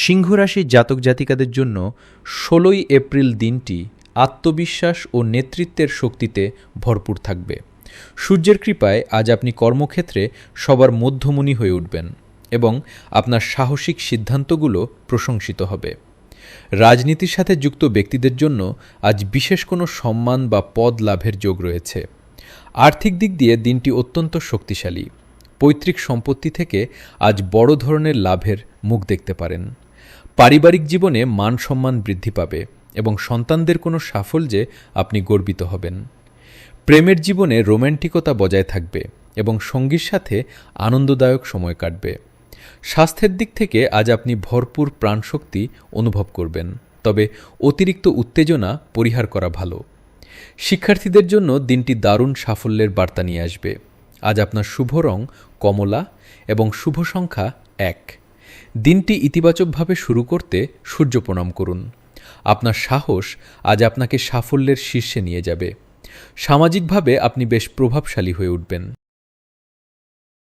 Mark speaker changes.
Speaker 1: সিংহ রাশির জাতক জাতিকাদের জন্য ১৬ই এপ্রিল দিনটি আত্মবিশ্বাস ও নেতৃত্বের শক্তিতে ভরপুর থাকবে। সূর্যের কৃপায় আজ আপনি কর্মক্ষেত্রে সবার মধ্যমণি হয়ে উঠবেন এবং আপনার সাহসিক সিদ্ধান্তগুলো প্রশংসিত হবে। রাজনীতির সাথে যুক্ত ব্যক্তিদের জন্য আজ বিশেষ কোনো সম্মান বা পদ লাভের যোগ রয়েছে। আর্থিক দিক দিয়ে দিনটি অত্যন্ত শক্তিশালী। পৈতৃক সম্পত্তি থেকে আজ বড় ধরনের লাভের মুখ দেখতে পারেন। পারিবারিক জীবনে মান সম্মান বৃদ্ধি পাবে এবং সন্তানদের কোনো সাফল্যে আপনি গর্বিত হবেন। প্রেমের জীবনে রোম্যান্টিকতা বজায় থাকবে এবং সঙ্গীর সাথে আনন্দদায়ক সময় কাটবে। স্বাস্থ্যের দিক থেকে আজ আপনি ভরপুর প্রাণশক্তি অনুভব করবেন, তবে অতিরিক্ত উত্তেজনা পরিহার করা ভালো। শিক্ষার্থীদের জন্য দিনটি দারুণ সাফল্যের বার্তা নিয়ে আসবে। আজ আপনার শুভ রং কমলা এবং শুভ সংখ্যা ১। দিনটি ইতিবাচকভাবে শুরু করতে সূর্য প্রণাম করুন। আপনার সাহস আজ আপনাকে সাফল্যের শীর্ষে নিয়ে যাবে। সামাজিকভাবে আপনি বেশ প্রভাবশালী হয়ে উঠবেন।